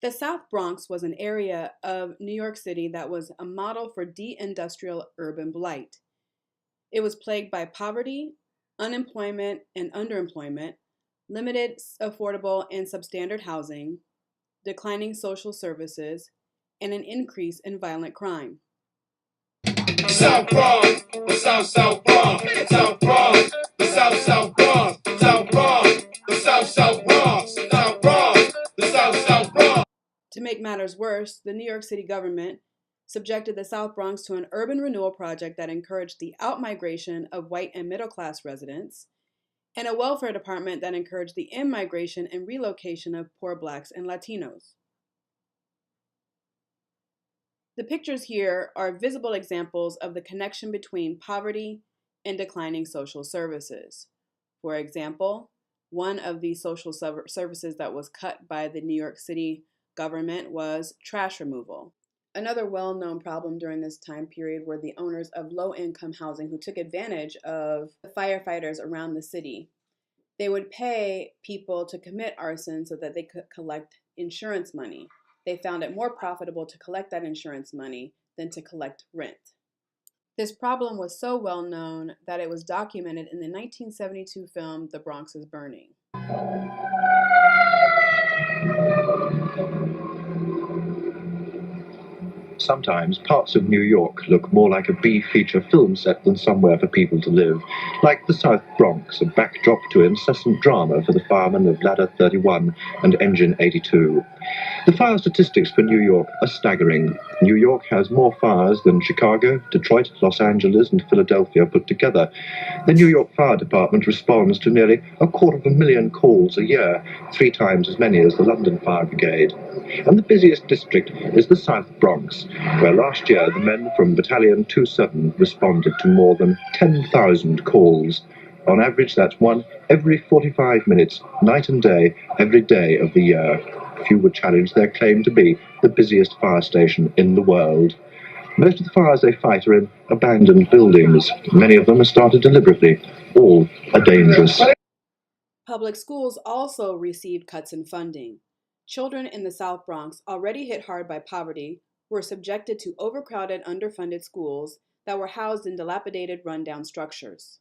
The South Bronx was an area of New York City that was a model for deindustrial urban blight. It was plagued by poverty, unemployment, and underemployment, limited affordable and substandard housing, declining social services, and an increase in violent crime. South Bronx, the South Bronx, South Bronx, the South Bronx, South Bronx, the South Bronx, South Bronx, the South Bronx. To make matters worse, the New York City government subjected the South Bronx to an urban renewal project that encouraged the outmigration of white and middle class residents, and a welfare department that encouraged the in-migration and relocation of poor blacks and Latinos. The pictures here are visible examples of the connection between poverty and declining social services. For example, one of the social services that was cut by the New York City government was trash removal. Another well-known problem during this time period were the owners of low-income housing who took advantage of the firefighters around the city. They would pay people to commit arson so that they could collect insurance money. They found it more profitable to collect that insurance money than to collect rent. This problem was so well known that it was documented in the 1972 film The Bronx is Burning. Sometimes parts of New York look more like a B-feature film set than somewhere for people to live, like the South Bronx, a backdrop to incessant drama for the firemen of Ladder 31 and Engine 82. The fire statistics for New York are staggering. New York has more fires than Chicago, Detroit, Los Angeles, and Philadelphia put together. The New York Fire Department responds to nearly 250,000 calls a year, 3 times as many as the London Fire Brigade. And the busiest district is the South Bronx, where last year the men from Battalion 27 responded to more than 10,000 calls. On average, that's one every 45 minutes, night and day, every day of the year. Few would challenge their claim to be the busiest fire station in the world. Most of the fires they fight are in abandoned buildings. Many of them are started deliberately. All are dangerous. Public schools also received cuts in funding. Children in the South Bronx, already hit hard by poverty, were subjected to overcrowded, underfunded schools that were housed in dilapidated, rundown structures.